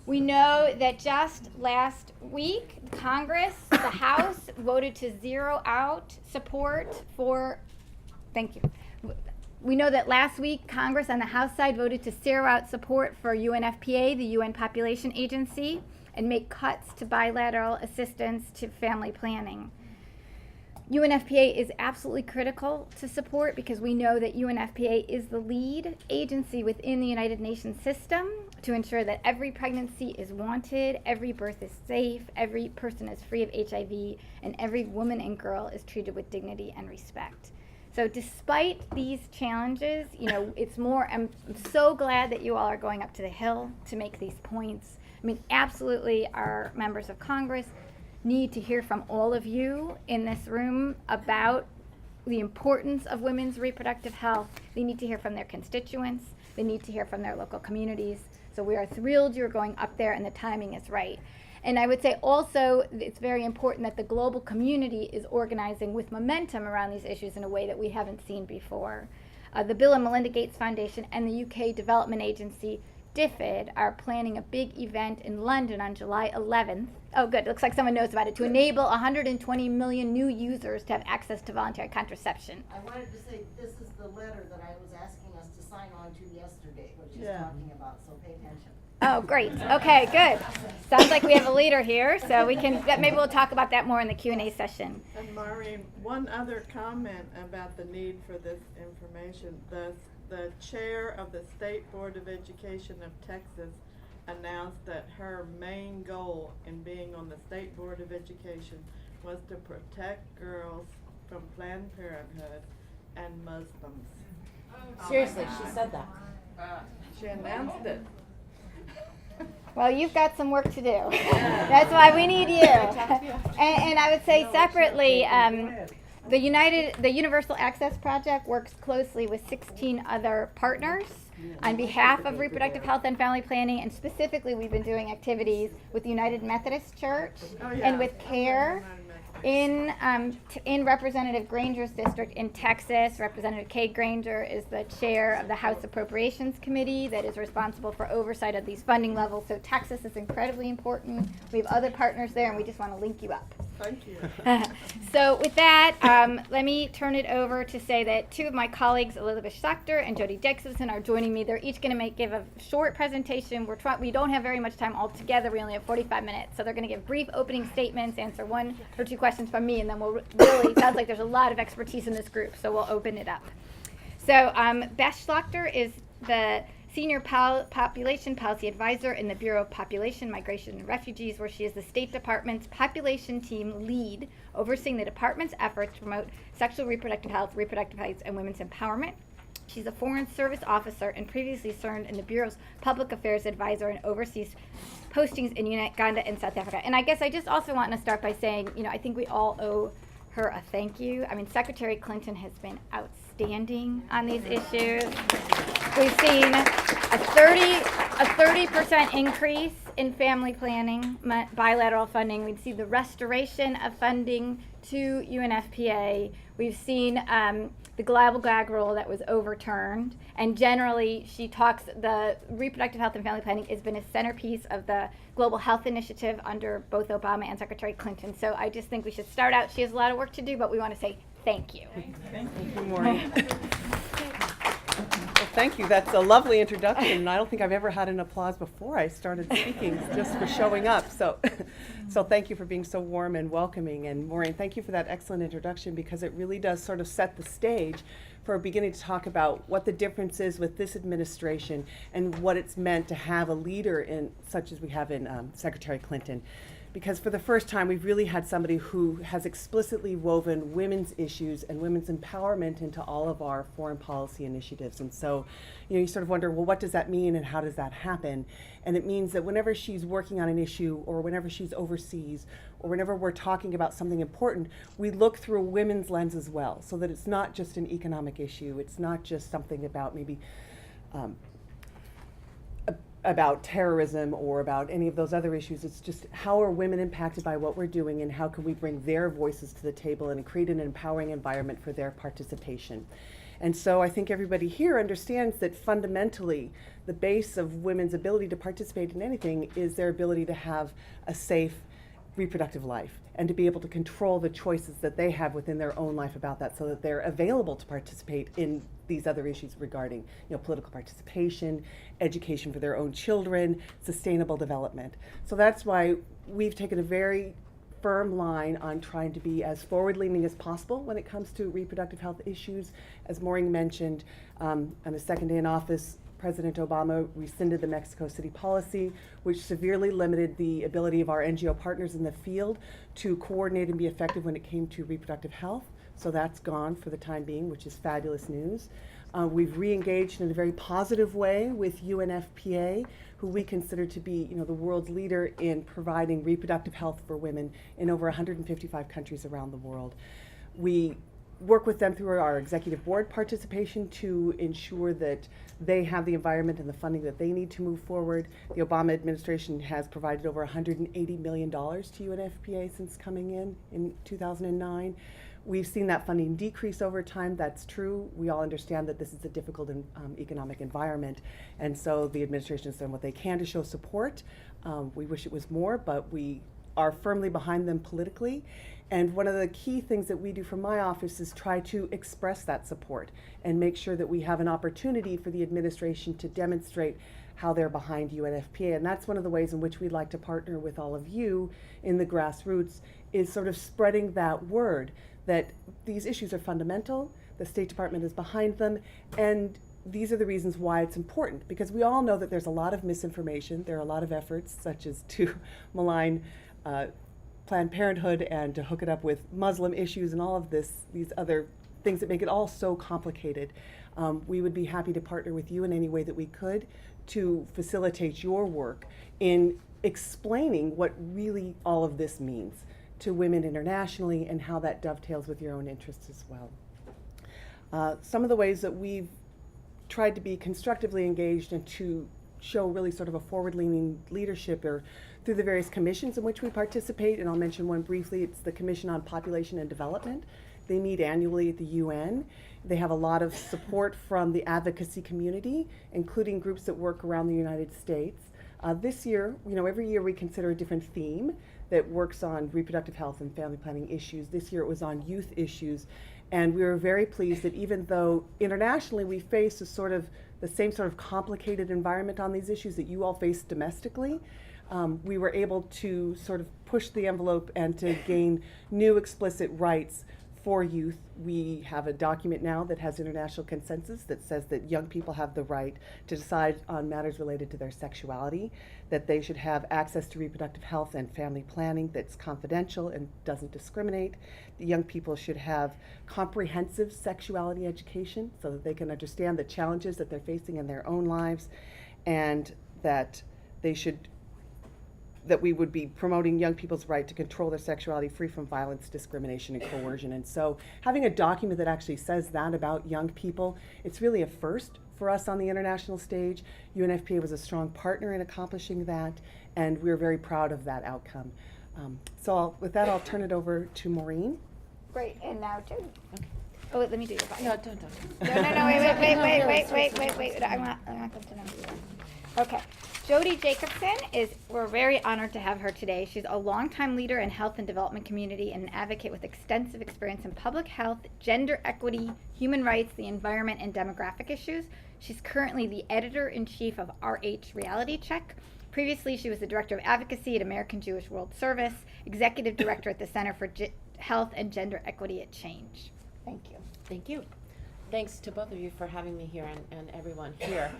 We know that just last week, Congress, the House, voted to zero out support for, thank you. We know that last week, Congress on the House side voted to zero out support for UNFPA, the UN Population Agency, and make cuts to bilateral assistance to family planning. UNFPA is absolutely critical to support because we know that UNFPA is the lead agency within the United Nations system to ensure that every pregnancy is wanted, every birth is safe, every person is free of HIV, and every woman and girl is treated with dignity and respect. So despite these challenges, I'm so glad that you all are going up to the Hill to make these points. I mean, absolutely, our members of Congress need to hear from all of you in this room about the importance of women's reproductive health. They need to hear from their constituents. They need to hear from their local communities. So we are thrilled you're going up there and the timing is right. And I would say also it's very important that the global community is organizing with momentum around these issues in a way that we haven't seen before. The Bill and Melinda Gates Foundation and the UK Development Agency DFID are planning a big event in London on July 11th. Oh, good. Looks like someone knows about it. To enable 120 million new users to have access to voluntary contraception. I wanted to say this is the letter that I was asking us to sign on to yesterday, what she's talking about, so pay attention. Oh, great. Okay, good. Sounds like we have a leader here, so maybe we'll talk about that more in the Q&A session. And Maureen, one other comment about the need for this information. The chair of the State Board of Education of Texas announced that her main goal in being on the State Board of Education was to protect girls from Planned Parenthood and Muslims. Seriously, she said that. She announced it. Well, you've got some work to do. That's why we need you. And I would say separately, the Universal Access Project works closely with 16 other partners on behalf of reproductive health and family planning, and specifically we've been doing activities with the United Methodist Church and with CARE in Representative Granger's district in Texas. Representative Kay Granger is the chair of the House Appropriations Committee that is responsible for oversight of these funding levels. So Texas is incredibly important. We have other partners there, and we just want to link you up. Thank you. So with that, let me turn it over to say that two of my colleagues, Elizabeth Schachter and Jody Dixon, are joining me. They're each going to give a short presentation. We don't have very much time altogether. We only have 45 minutes. So they're going to give brief opening statements, answer one or two questions from me, and then we'll really, sounds like there's a lot of expertise in this group, so we'll open it up. So Beth Schlachter is the Senior Population Policy Advisor in the Bureau of Population, Migration, and Refugees, where she is the State Department's population team lead, overseeing the department's efforts to promote sexual reproductive health, reproductive rights, and women's empowerment. She's a Foreign Service Officer and previously served in the Bureau's Public Affairs Advisor and oversees postings in Uganda and South Africa. And I guess I just also want to start by saying, I think we all owe her a thank you. I mean, Secretary Clinton has been outstanding on these issues. We've seen a 30% increase in family planning, bilateral funding. We've seen the restoration of funding to UNFPA. We've seen the global gag rule that was overturned. And generally, the reproductive health and family planning has been a centerpiece of the Global Health Initiative under both Obama and Secretary Clinton. So I just think we should start out. She has a lot of work to do, but we want to say thank you. Thank you, Maureen. Well, thank you. That's a lovely introduction. And I don't think I've ever had an applause before I started speaking, just for showing up. So thank you for being so warm and welcoming. And Maureen, thank you for that excellent introduction, because it really does sort of set the stage for beginning to talk about what the difference is with this administration and what it's meant to have a leader such as we have in Secretary Clinton. Because for the first time, we've really had somebody who has explicitly woven women's issues and women's empowerment into all of our foreign policy initiatives. And so, you sort of wonder, well, what does that mean and how does that happen? And it means that whenever she's working on an issue, or whenever she's overseas, or whenever we're talking about something important, we look through a women's lens as well, so that it's not just an economic issue. It's not just something about maybe about terrorism or about any of those other issues. It's just, how are women impacted by what we're doing, and how can we bring their voices to the table and create an empowering environment for their participation. And so I think everybody here understands that fundamentally the base of women's ability to participate in anything is their ability to have a safe reproductive life and to be able to control the choices that they have within their own life about that, so that they're available to participate in these other issues regarding, political participation, education for their own children, sustainable development. So that's why we've taken a very firm line on trying to be as forward-leaning as possible when it comes to reproductive health issues. As Maureen mentioned, on the second day in office, President Obama rescinded the Mexico City policy, which severely limited the ability of our NGO partners in the field to coordinate and be effective when it came to reproductive health. So that's gone for the time being, which is fabulous news. We've re-engaged in a very positive way with UNFPA, who we consider to be, the world's leader in providing reproductive health for women in over 155 countries around the world. We work with them through our executive board participation to ensure that they have the environment and the funding that they need to move forward. The Obama administration has provided over $180 million to UNFPA since coming in 2009. We've seen that funding decrease over time. That's true. We all understand that this is a difficult economic environment, and so the administration has done what they can to show support. We wish it was more, but we are firmly behind them politically. And one of the key things that we do from my office is try to express that support and make sure that we have an opportunity for the administration to demonstrate how they're behind UNFPA. And that's one of the ways in which we'd like to partner with all of you in the grassroots, is sort of spreading that word that these issues are fundamental, the State Department is behind them, and these are the reasons why it's important, because we all know that there's a lot of misinformation. There are a lot of efforts, such as to malign Planned Parenthood and to hook it up with Muslim issues and all of these other things that make it all so complicated. We would be happy to partner with you in any way that we could to facilitate your work in explaining what really all of this means to women internationally and how that dovetails with your own interests as well. Some of the ways that we've tried to be constructively engaged and to show really sort of a forward-leaning leadership are through the various commissions in which we participate, and I'll mention one briefly. It's the Commission on Population and Development. They meet annually at the UN. They have a lot of support from the advocacy community, including groups that work around the United States. This year, every year we consider a different theme that works on reproductive health and family planning issues. This year it was on youth issues, and we were very pleased that even though internationally we face the same sort of complicated environment on these issues that you all face domestically, we were able to sort of push the envelope and to gain new explicit rights for youth. We have a document now that has international consensus that says that young people have the right to decide on matters related to their sexuality, that they should have access to reproductive health and family planning that's confidential and doesn't discriminate. The young people should have comprehensive sexuality education so that they can understand the challenges that they're facing in their own lives, and that we would be promoting young people's right to control their sexuality free from violence, discrimination, and coercion. And so having a document that actually says that about young people, it's really a first for us on the international stage. UNFPA was a strong partner in accomplishing that, and we're very proud of that outcome. With that, I'll turn it over to Maureen. Great, and now Jody. Okay. Oh, wait, let me do your bio. No, don't. No, wait. I want them to know who you are. Okay. Jody Jacobson we're very honored to have her today. She's a longtime leader in health and development community and an advocate with extensive experience in public health, gender equity, human rights, the environment, and demographic issues. She's currently the editor-in-chief of RH Reality Check. Previously, she was the director of advocacy at American Jewish World Service, executive director at the Center for Health and Gender Equity at Change. Thank you. Thank you. Thanks to both of you for having me here and everyone here.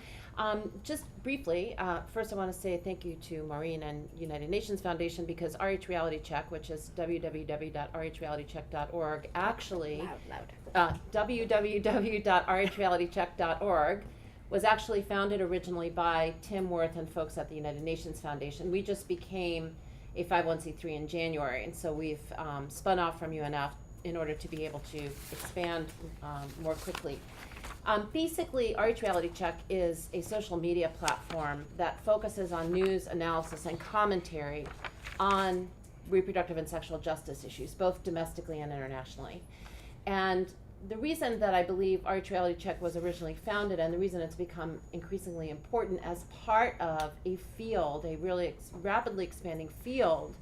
Just briefly, first I want to say thank you to Maureen and United Nations Foundation, because RH Reality Check, which is www.rhrealitycheck.org, actually www.rhrealitycheck.org was actually founded originally by Tim Worth and folks at the United Nations Foundation. We just became a 501c3 in January, and so we've spun off from UNF in order to be able to expand more quickly. Basically, RH Reality Check is a social media platform that focuses on news, analysis, and commentary on reproductive and sexual justice issues, both domestically and internationally. And the reason that I believe RH Reality Check was originally founded, and the reason it's become increasingly important as part of a field, a really rapidly expanding field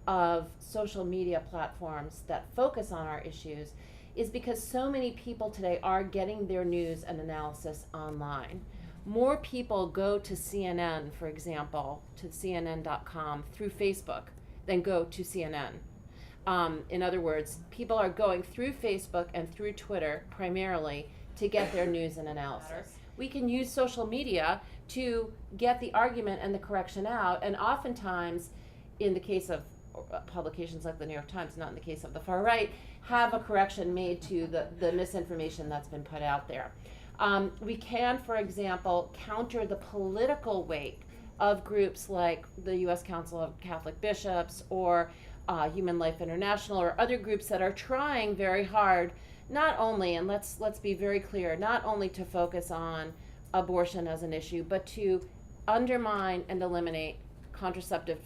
of social media platforms that focus on our issues, is because so many people today are getting their news and analysis online. More people go to CNN, for example, to CNN.com through Facebook than go to CNN. In other words, people are going through Facebook and through Twitter primarily to get their news and analysis. We can use social media to get the argument and the correction out, and oftentimes, in the case of publications like the New York Times, not in the case of the far right, have a correction made to the misinformation that's been put out there. We can, for example, counter the political weight of groups like the U.S. Council of Catholic Bishops or Human Life International or other groups that are trying very hard, not only, and let's be very clear, not only to focus on abortion as an issue, but to undermine and eliminate contraceptive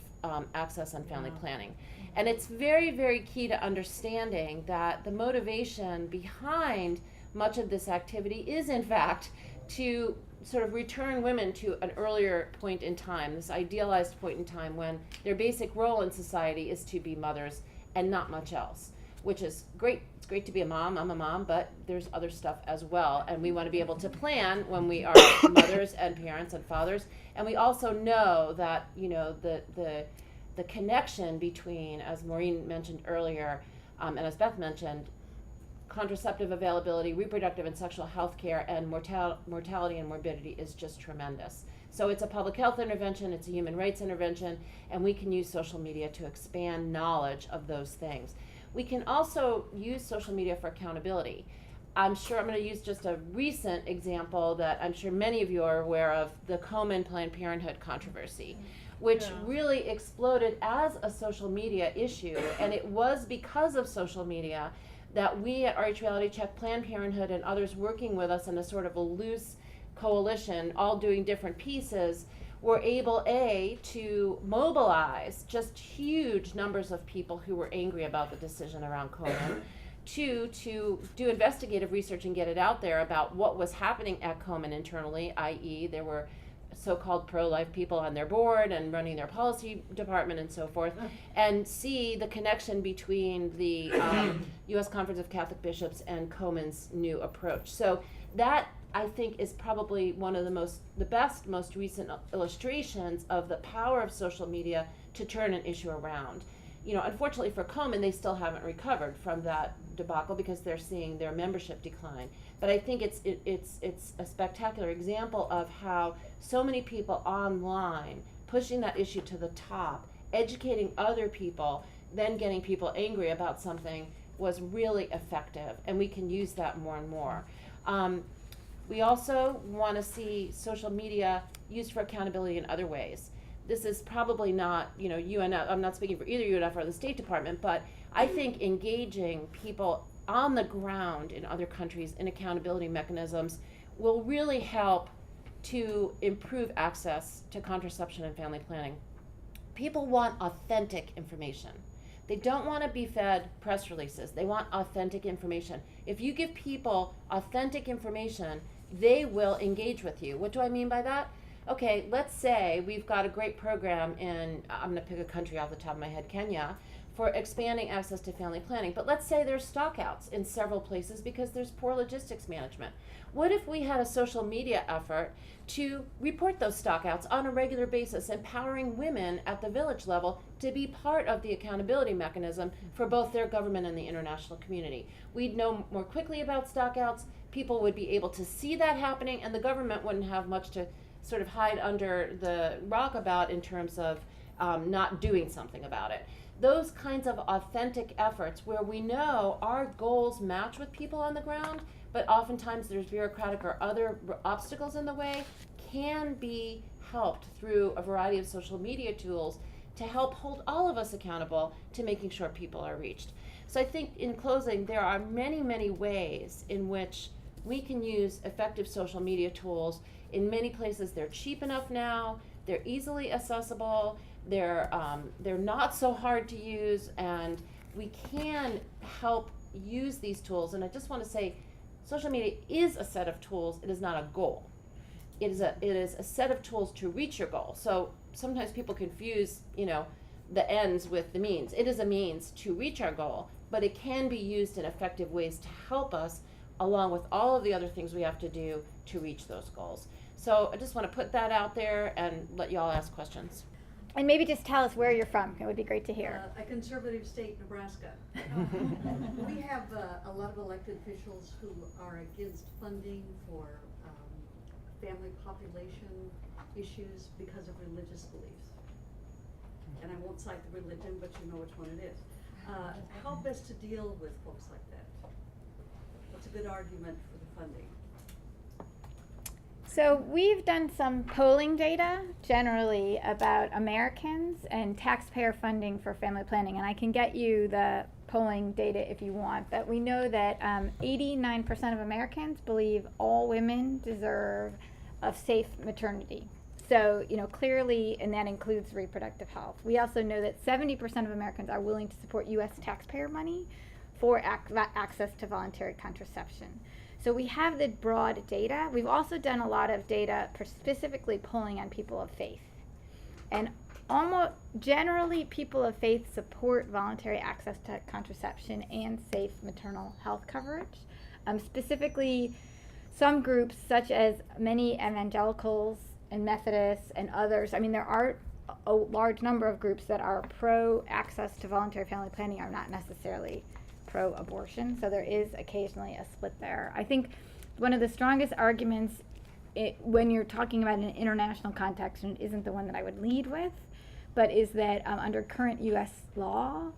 access and family planning. And it's very, very key to understanding that the motivation behind much of this activity is, in fact, to sort of return women to an earlier point in time, this idealized point in time when their basic role in society is to be mothers and not much else, which is great. It's great to be a mom. I'm a mom, but there's other stuff as well. And we want to be able to plan when we are mothers and parents and fathers. And we also know that, the connection between, as Maureen mentioned earlier, and as Beth mentioned, contraceptive availability, reproductive and sexual health care, and mortality and morbidity is just tremendous. So it's a public health intervention, it's a human rights intervention, and we can use social media to expand knowledge of those things. We can also use social media for accountability. I'm going to use just a recent example that I'm sure many of you are aware of, the Komen Planned Parenthood controversy, which really exploded as a social media issue, and it was because of social media that we at RH Reality Check, Planned Parenthood, and others working with us in a sort of a loose coalition, all doing different pieces, were able, to mobilize just huge numbers of people who were angry about the decision around Komen, to do investigative research and get it out there about what was happening at Komen internally, i.e. there were so-called pro-life people on their board and running their policy department and so forth, and see the connection between the U.S. Conference of Catholic Bishops and Komen's new approach. So that, I think, is probably one of the best, most recent illustrations of the power of social media to turn an issue around. Unfortunately for Komen, they still haven't recovered from that debacle because they're seeing their membership decline. But I think it's a spectacular example of how so many people online pushing that issue to the top, educating other people, then getting people angry about something was really effective, and we can use that more and more. We also want to see social media used for accountability in other ways. This is probably not, UNF, I'm not speaking for either UNF or the State Department, but I think engaging people on the ground in other countries in accountability mechanisms will really help to improve access to contraception and family planning. People want authentic information. They don't want to be fed press releases. They want authentic information. If you give people authentic information, they will engage with you. What do I mean by that? Okay, let's say we've got a great program in, I'm going to pick a country off the top of my head, Kenya, for expanding access to family planning. But let's say there's stockouts in several places because there's poor logistics management. What if we had a social media effort to report those stockouts on a regular basis, empowering women at the village level to be part of the accountability mechanism for both their government and the international community? We'd know more quickly about stockouts, people would be able to see that happening, and the government wouldn't have much to sort of hide under the rock about in terms of not doing something about it. Those kinds of authentic efforts where we know our goals match with people on the ground, but oftentimes there's bureaucratic or other obstacles in the way, can be helped through a variety of social media tools to help hold all of us accountable to making sure people are reached. So I think in closing, there are many, many ways in which we can use effective social media tools. In many places, they're cheap enough now, they're easily accessible, they're not so hard to use, and we can help use these tools, and I just want to say, social media is a set of tools, it is not a goal. It is a set of tools to reach your goal. So sometimes people confuse, the ends with the means. It is a means to reach our goal, but it can be used in effective ways to help us along with all of the other things we have to do to reach those goals. So I just want to put that out there and let y'all ask questions. And maybe just tell us where you're from. It would be great to hear. A conservative state, Nebraska. We have a lot of elected officials who are against funding for family population issues because of religious beliefs. And I won't cite the religion, but you know which one it is. How best to deal with folks like that? What's a good argument for the funding? So we've done some polling data generally about Americans and taxpayer funding for family planning, and I can get you the polling data if you want, but we know that 89% of Americans believe all women deserve a safe maternity. So, clearly, and that includes reproductive health. We also know that 70% of Americans are willing to support U.S. taxpayer money for access to voluntary contraception. So we have the broad data. We've also done a lot of data specifically pulling on people of faith. And almost generally people of faith support voluntary access to contraception and safe maternal health coverage. Specifically, some groups such as many evangelicals and Methodists and others, there are a large number of groups that are pro access to voluntary family planning, are not necessarily pro-abortion, so there is occasionally a split there. I think one of the strongest arguments when you're talking about an international context, and it isn't the one that I would lead with, but is that under current U.S. law,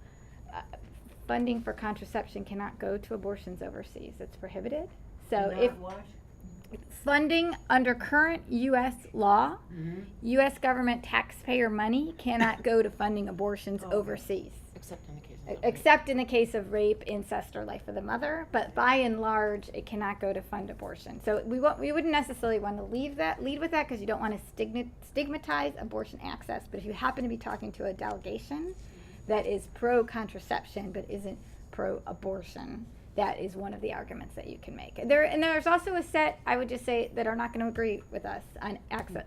funding for contraception cannot go to abortions overseas. It's prohibited. So if funding under current U.S. law, U.S. government taxpayer money cannot go to funding abortions overseas. Except in the case of rape, incest, or life of the mother, but by and large, it cannot go to fund abortion. So we wouldn't necessarily want to lead with that because you don't want to stigmatize abortion access. But if you happen to be talking to a delegation that is pro-contraception but isn't pro-abortion, that is one of the arguments that you can make. There's also a set, I would just say, that are not going to agree with us on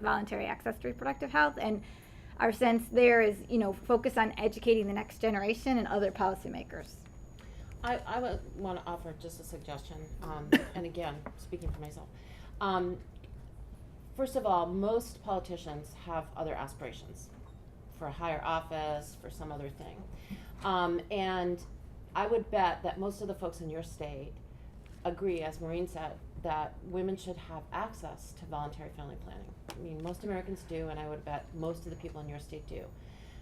voluntary access to reproductive health, and our sense there is, focus on educating the next generation and other policymakers. I would want to offer just a suggestion, and again, speaking for myself. First of all, most politicians have other aspirations for a higher office, for some other thing. And I would bet that most of the folks in your state agree, as Maureen said, that women should have access to voluntary family planning. Most Americans do, and I would bet most of the people in your state do.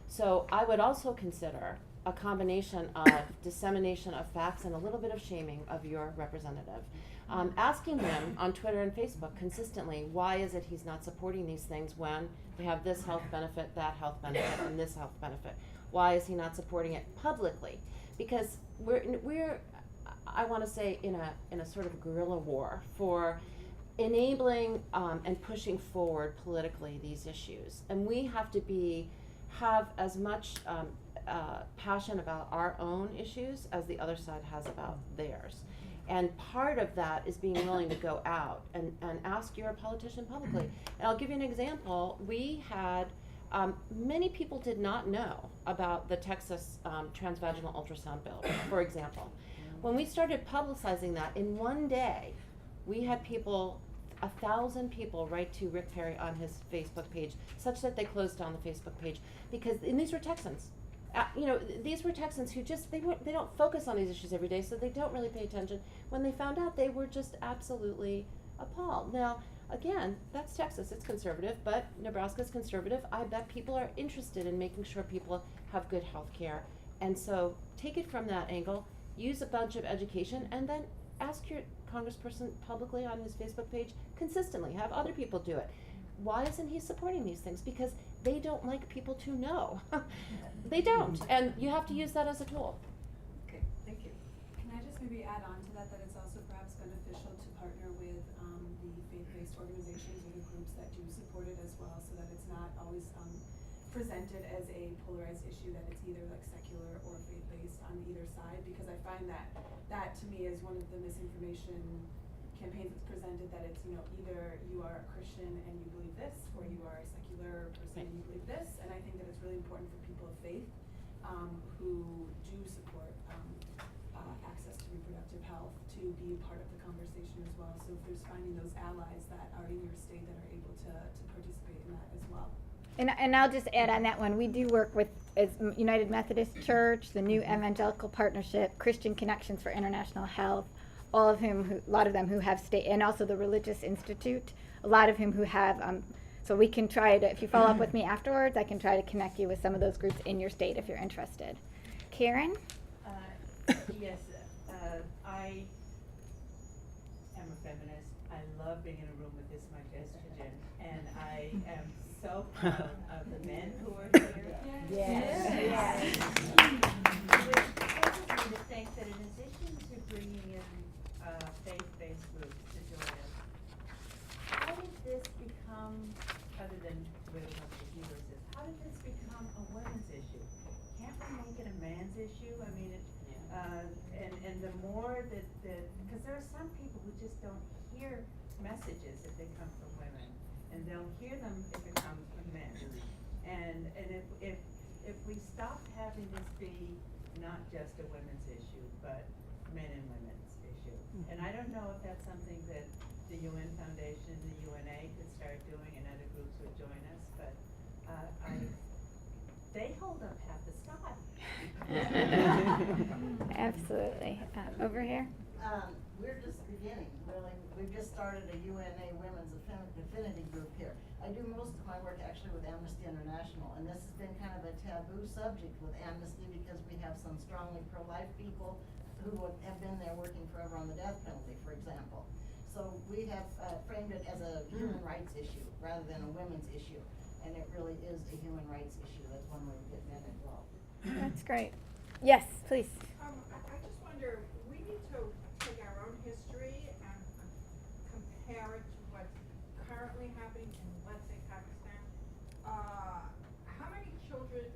So I would also consider a combination of dissemination of facts and a little bit of shaming of your representative. Asking him on Twitter and Facebook consistently, why is it he's not supporting these things when they have this health benefit, that health benefit, and this health benefit? Why is he not supporting it publicly? Because we're I want to say in a sort of guerrilla war for enabling and pushing forward politically these issues, and we have to have as much passion about our own issues as the other side has about theirs. And part of that is being willing to go out and ask your politician publicly. And I'll give you an example. We had many people did not know about the Texas transvaginal ultrasound bill, for example. When we started publicizing that, in one day, we had 1,000 people write to Rick Perry on his Facebook page, such that they closed down the Facebook page, and these were Texans. These were Texans who they don't focus on these issues every day, so they don't really pay attention. When they found out, they were just absolutely appalled. Now, again, that's Texas, it's conservative, but Nebraska's conservative. I bet people are interested in making sure people have good health care. And so take it from that angle. Use a bunch of education, and then ask your congressperson publicly on his Facebook page consistently. Have other people do it. Why isn't he supporting these things? Because they don't like people to know. They don't, and you have to use that as a tool. Okay, thank you. Can I just maybe add on to that it's also perhaps beneficial to partner with the faith-based organizations or the groups that do support it as well, so that it's not always presented as a polarized issue, that it's either like secular or faith-based on either side, because I find that to me is one of the misinformation campaigns that's presented, that it's, you know, either you are a Christian and you believe this, or you are a secular person and you believe this. And I think that it's really important for people of faith who do support access to reproductive health to be a part of the conversation as well. So if there's finding those allies that are in your state that are able to participate in that as well. And I'll just add on that one, we do work with United Methodist Church, the New Evangelical Partnership, Christian Connections for International Health, all of whom, a lot of them who have state, and also the Religious Institute, a lot of whom who have, so we can try to, if you follow up with me afterwards, I can try to connect you with some of those groups in your state if you're interested. Karen? Yes, I am a feminist. I love being in a room with this much estrogen, and I am so proud of the men who are here. Yes. Which causes me to think that in addition to bringing in faith-based groups to join us, how did this become, other than really what the viewers is, how did this become a women's issue? Can't we make it a man's issue? I mean, and the more that, because there are some people who just don't hear messages if they come from women, and they'll hear them if it comes from men. And if we stopped having this be not just a women's issue, but men and women's issue. And I don't know if that's something that the UN Foundation, the UNA could start doing, and other groups would join us, but they hold up half the sky. Absolutely. Over here? We're just beginning, really. We've just started a UNA Women's Affinity Group here. I do most of my work actually with Amnesty International, and this has been kind of a taboo subject with Amnesty because we have some strongly pro-life people who have been there working forever on the death penalty, for example. So we have framed it as a human rights issue rather than a women's issue, and it really is a human rights issue. That's one way to get men involved. That's great. Yes, please. I just wonder, we need to take our own history and compare it to what's currently happening in, let's say, Pakistan. How many children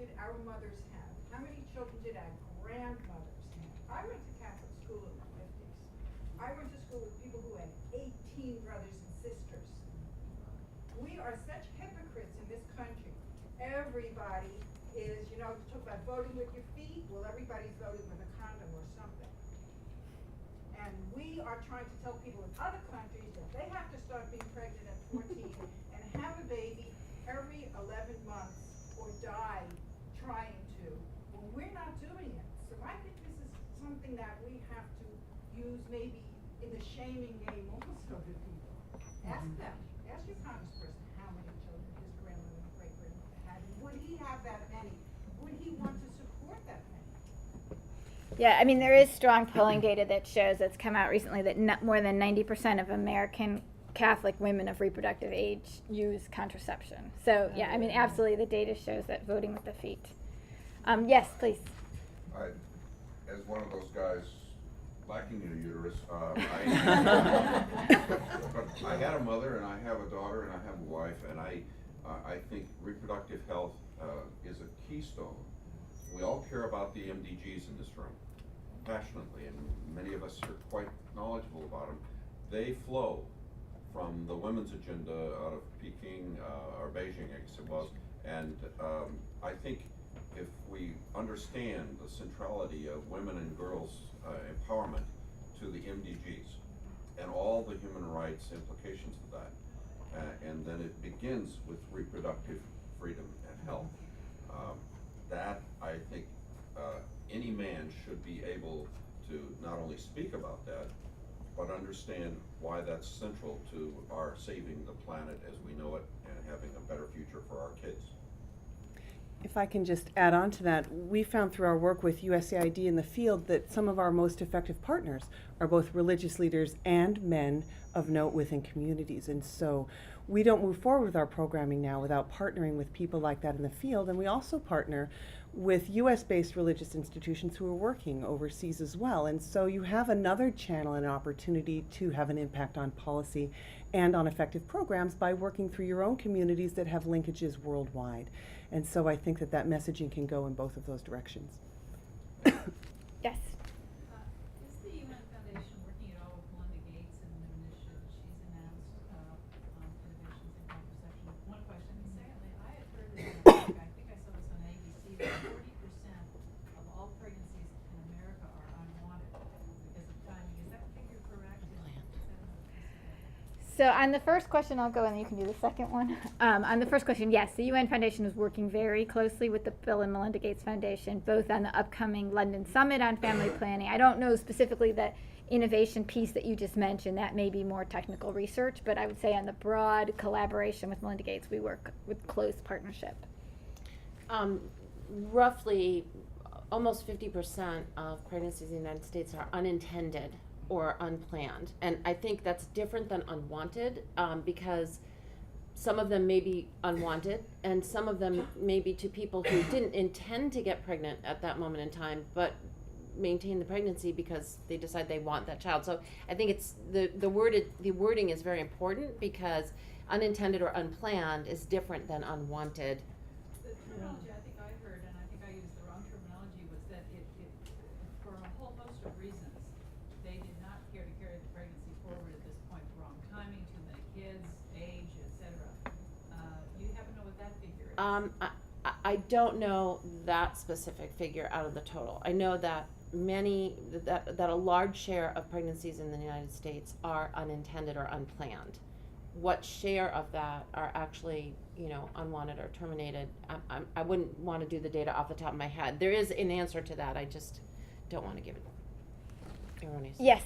did our mothers have? How many children did our grandmothers have? I went to Catholic school in the 50s. I went to school with people who had 18 brothers and sisters. We are such hypocrites in this country. Everybody is, you know, talk about voting with your feet. Well, everybody's voting with a condom or something. And we are trying to tell people in other countries that they have to start being pregnant at 14 and have a baby every 11 months or die trying to. Well, we're not doing it. So I think this is something that we have to use maybe in the shaming game also to people. Ask them. Ask your congressperson how many children his grandmother and great-grandmother had. Would he have that many? Would he want to support that many? Yeah, I mean, there is strong polling data that shows, that's come out recently, that more than 90% of American Catholic women of reproductive age use contraception. So, yeah, I mean, absolutely, the data shows that voting with the feet. Yes, please. As one of those guys lacking in a uterus, but I had a mother and I have a daughter and I have a wife, and I think reproductive health is a keystone. We all care about the MDGs in this room passionately, and many of us are quite knowledgeable about them. They flow from the women's agenda out of Peking or Beijing, I guess it was, and I think if we understand the centrality of women and girls' empowerment to the MDGs and all the human rights implications of that, and then it begins with reproductive freedom and health. That, I think, any man should be able to not only speak about that, but understand why that's central to our saving the planet as we know it and having a better future for our kids. If I can just add on to that, we found through our work with USAID in the field that some of our most effective partners are both religious leaders and men of note within communities. And so we don't move forward with our programming now without partnering with people like that in the field. And we also partner with US-based religious institutions who are working overseas as well. And so you have another channel and opportunity to have an impact on policy and on effective programs by working through your own communities that have linkages worldwide. And so I think that that messaging can go in both of those directions. Yes. Is the UN Foundation working at all with Melinda Gates and the initiative she's announced on innovations in contraception? One question. And secondly, I had heard that I think I saw this on ABC that 40% of all pregnancies in America are unwanted because of timing. Is that figure correct? So on the first question, I'll go and you can do the second one. On the first question, yes, the UN Foundation is working very closely with the Bill and Melinda Gates Foundation, both on the upcoming London Summit on family planning. I don't know specifically the innovation piece that you just mentioned. That may be more technical research, but I would say on the broad collaboration with Melinda Gates, we work with close partnership. Roughly, almost 50% of pregnancies in the United States are unintended or unplanned. And I think that's different than unwanted, because some of them may be unwanted and some of them may be to people who didn't intend to get pregnant at that moment in time, but maintain the pregnancy because they decide they want that child. So I think it's the wording is very important, because unintended or unplanned is different than unwanted. The terminology I think I heard, and I think I used the wrong terminology, was that it for a whole host of reasons, they did not care to carry the pregnancy forward at this point. Wrong timing, too many kids, age, etc. You happen to know what that figure is? I don't know that specific figure out of the total. I know that that a large share of pregnancies in the United States are unintended or unplanned. What share of that are actually, unwanted or terminated? I wouldn't want to do the data off the top of my head. There is an answer to that. I just don't want to give it erroneous. Yes.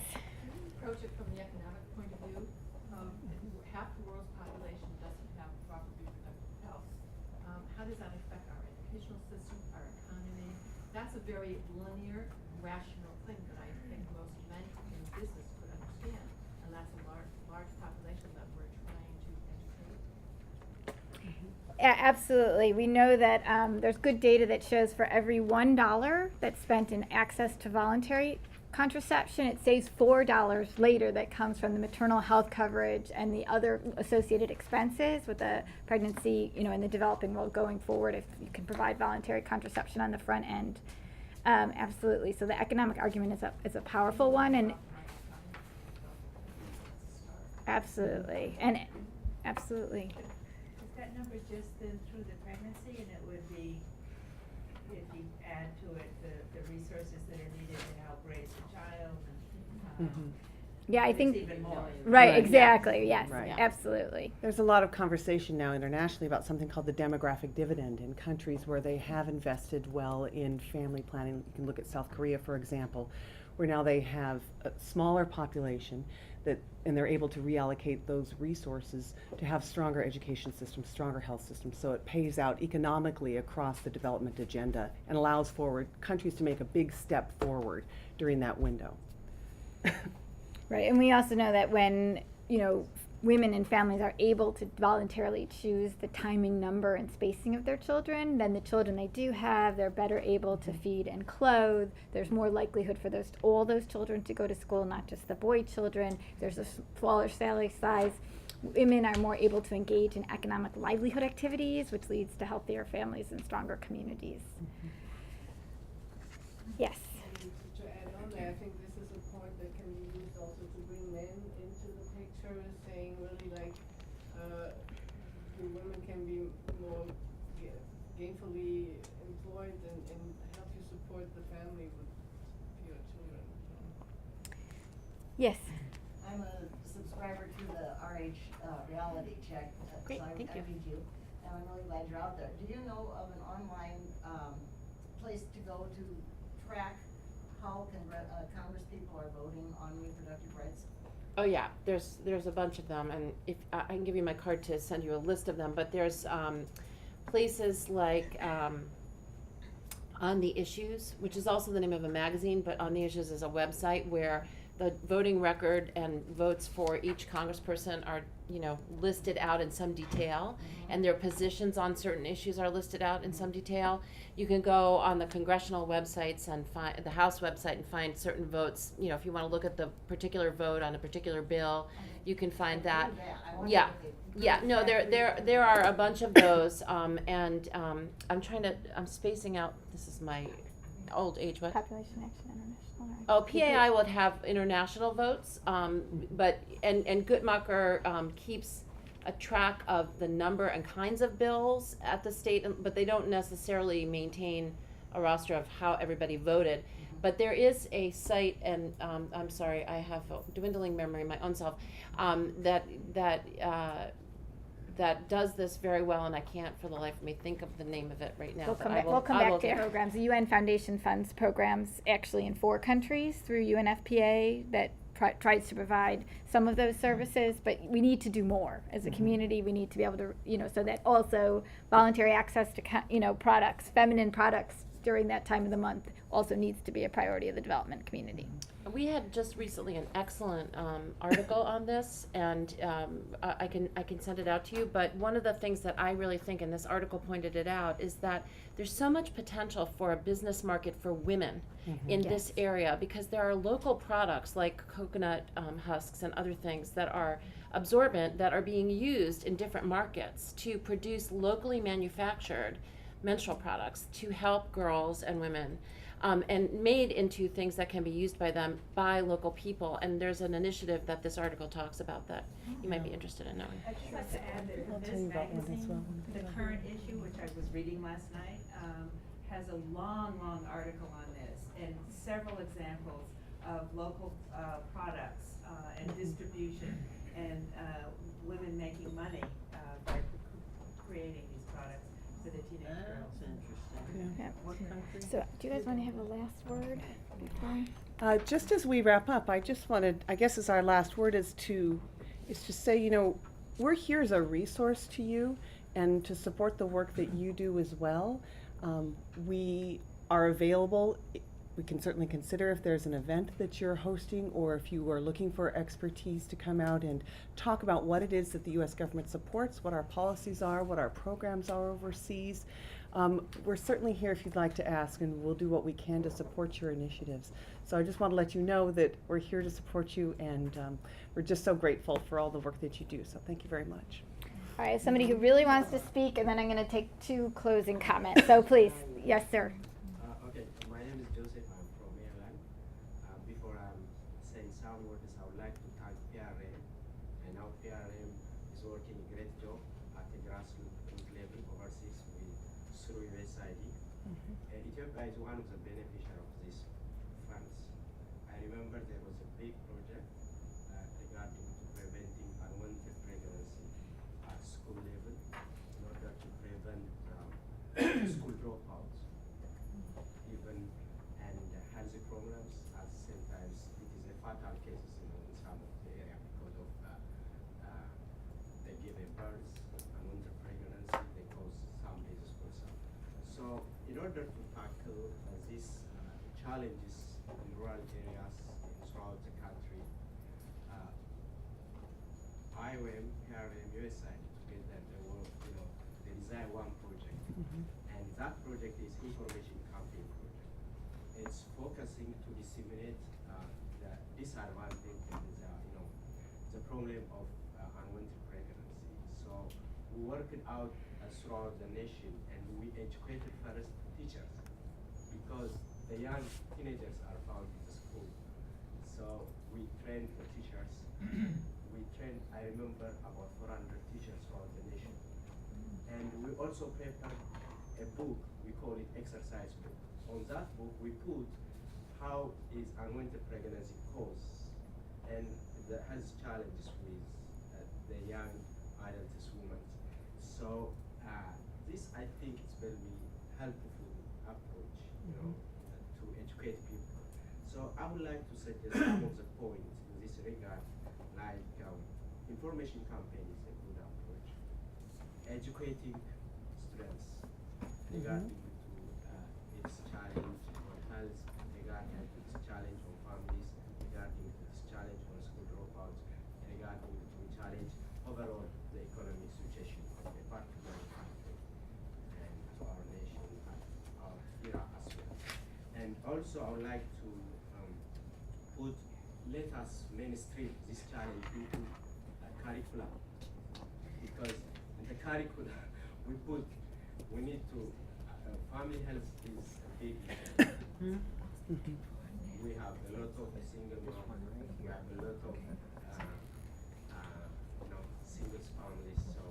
Approach it from the economic point of view. Half the world's population doesn't have proper reproductive health. How does that affect our educational system, our economy? That's a very linear, rational thing that I think most men in business could understand, and that's a large population that we're trying to educate. Absolutely. We know that there's good data that shows for every $1 that's spent in access to voluntary contraception, it saves $4 later that comes from the maternal health coverage and the other associated expenses with the pregnancy, in the developing world going forward, if you can provide voluntary contraception on the front end. Absolutely. So the economic argument is a powerful one, and absolutely. Absolutely. Is that number just then through the pregnancy, and it would be, if you add to it the resources that are needed to help raise the child, and Yeah, I it's think even more. right, Right. exactly. Yes, Right. absolutely. There's a lot of conversation now internationally about something called the demographic dividend in countries where they have invested well in family planning. You can look at South Korea, for example, where now they have a smaller population and they're able to reallocate those resources to have stronger education systems, stronger health systems. So it pays out economically across the development agenda and allows countries to make a big step forward during that window. Right, and we also know that when, women and families are able to voluntarily choose the timing, number, and spacing of their children, then the children they do have, they're better able to feed and clothe. There's more likelihood for all those children to go to school, not just the boy children. There's a smaller salary size. Women are more able to engage in economic livelihood activities, which leads to healthier families and stronger communities. Yes. To add on there, I think this is a point that can be used also to bring men into the picture, saying really like, the women can be more gainfully employed and help you support the family with your children. Yes. I'm a subscriber to the RH reality check. Great, so thank you. I read you, and I'm really glad you're out there. Do you know of an online place to go to track how Congress people are voting on reproductive rights? Oh yeah, there's a bunch of them, and if I can give you my card to send you a list of them, but there's places like On the Issues, which is also the name of a magazine, but On the Issues is a website where the voting record and votes for each congressperson are, you know, listed out in some detail, and their positions on certain issues are listed out in some detail. You can go on the congressional websites and find the House website and find certain votes. You know, if you want to look at the particular vote on a particular bill, you can find that. Yeah, yeah. No, there are a bunch of those, I'm spacing out. This is my old age. What? Population Action International. Oh, PAI would have international votes, but Guttmacher keeps a track of the number and kinds of bills at the state, but they don't necessarily maintain a roster of how everybody voted. But there is a site, and I'm sorry, I have a dwindling memory, my own self, that does this very well, and I can't for the life of me think of the name of it right now. We'll come back to programs. The UN Foundation funds programs actually in 4 countries through UNFPA that tries to provide some of those services, but we need to do more as a community. We need to be able to, you know, so that also voluntary access to, you know, products, feminine products during that time of the month also needs to be a priority of the development community. We had just recently an excellent article on this, and I can send it out to you. But one of the things that I really think, and this article pointed it out, is that there's so much potential for a business market for women in this area, because there are local products like coconut husks and other things that are absorbent that are being used in different markets to produce locally manufactured menstrual products to help girls and women. And made into things that can be used by them by local people. And there's an initiative that this article talks about that you might be interested in knowing. I'd just like to add that I'll tell this you about one as magazine, well. the current issue, which I was reading last night, has a long article on this and several examples of local products and distribution and women making money by creating these products for the teenage girls. Yeah. So, do you guys want to have a last word before? Just as we wrap up, I just wanted, I guess as our last word is to say, you know, we're here as a resource to you and to support the work that you do as well. We are available. We can certainly consider if there's an event that you're hosting, or if you are looking for expertise to come out and talk about what it is that the U.S. government supports, what our policies are, what our programs are overseas. We're certainly here if you'd like to ask, and we'll do what we can to support your initiatives. So I just want to let you know that we're here to support you, and we're just so grateful for all the work that you do. So thank you very much. All right, somebody who really wants to speak, and then I'm going to take 2 closing comments. So please, yes, sir. Okay, my name is Joseph. I'm from Maryland. Before I'm saying some words, I would like to thank PRM. And now PRM is working a great job at the grassroots level overseas through USAID. Ethiopia is one of the beneficiaries of these funds. I remember there was a big project regarding to preventing unwanted pregnancy at school level in order to prevent school dropouts. Even and healthy programs at the same time, it is a fatal cases in some of the area because of they give a birth, unwanted pregnancy, they cause some disease for some. So in order to tackle these challenges in rural areas throughout the country, IOM, PRM, USAID together, they design one project. And that project is information campaign project. It's focusing to disseminate the disadvantage and the problem of unwanted pregnancy. So we worked out throughout the nation, and we educated first teachers, because the young teenagers are found in the school. So we trained the teachers. We trained, I remember, about 400 teachers throughout the nation. And we also prepared a book, we call it exercise book. On that book, we put how is unwanted pregnancy caused and the health challenges with the young adult women. So this, I think, is very helpful approach, to educate people. So I would like to suggest some of the points in this regard, like information campaign is a good approach. Educating students regarding to its challenge on health, regarding to its challenge on families, regarding to its would like to let us mainstream this challenge into a curriculum. Because in the curriculum, we need to, family health is a big issue. We have a lot of single mom, we have a lot of single families, so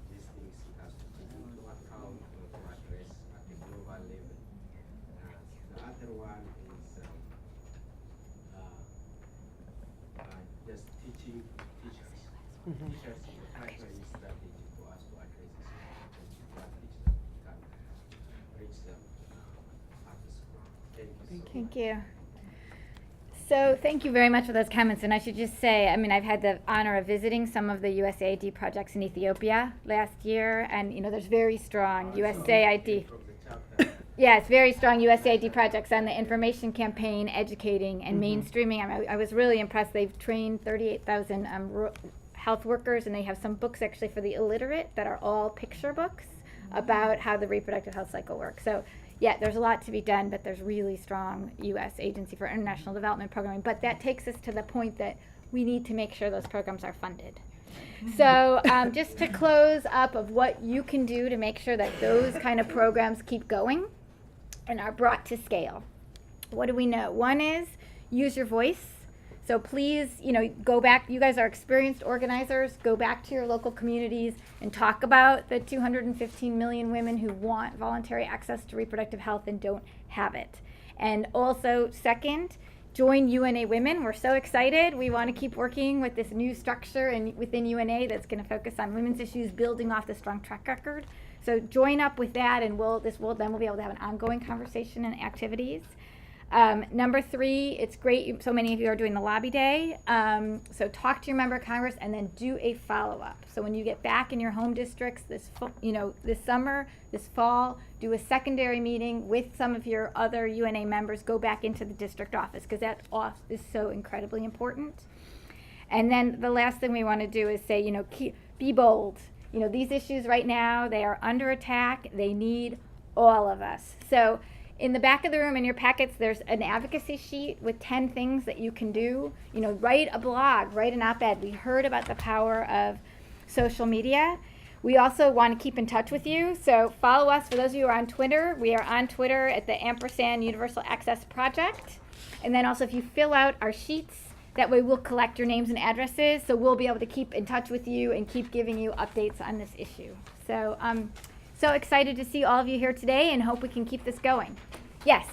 these things has to take into account to address at the global level. The other one is just teaching teachers. Teachers is the primary strategy for us to address this issue, to teach them, can reach them at the school. Thank you. Thank you. So thank you very much for those comments. And I should just say, I mean, I've had the honor of visiting some of the USAID projects in Ethiopia last year, and there's very strong USAID. Yes, very strong USAID projects on the information campaign, educating, and mainstreaming. I was really impressed. They've trained 38,000 health workers, and they have some books actually for the illiterate that are all picture books about how the reproductive health cycle works. So yeah, there's a lot to be done, but there's really strong U.S. Agency for International Development programming. But that takes us to the point that we need to make sure those programs are funded. So just to close up of what you can do to make sure that those kind of programs keep going and are brought to scale. What do we know? One is use your voice. So please, go back. You guys are experienced organizers. Go back to your local communities and talk about the 215 million women who want voluntary access to reproductive health and don't have it. And also, second, join UNA Women. We're so excited. We want to keep working with this new structure within UNA that's going to focus on women's issues, building off the strong track record. So join up with that, and we'll be able to have an ongoing conversation and activities. Number 3, it's great. So many of you are doing the lobby day. So talk to your member of Congress and then do a follow-up. So when you get back in your home districts this summer, this fall, do a secondary meeting with some of your other UNA members. Go back into the district office because that is so incredibly important. And then the last thing we want to do is say, be bold. These issues right now, they are under attack. They need all of us. So in the back of the room in your packets, there's an advocacy sheet with 10 things that you can do. Write a blog, write an op-ed. We heard about the power of social media. We also want to keep in touch with you. So follow us. For those of you who are on Twitter, we are on Twitter at the & Universal Access Project. And then also if you fill out our sheets, that way we'll collect your names and addresses. So we'll be able to keep in touch with you and keep giving you updates on this issue. So so excited to see all of you here today and hope we can keep this going. Yes?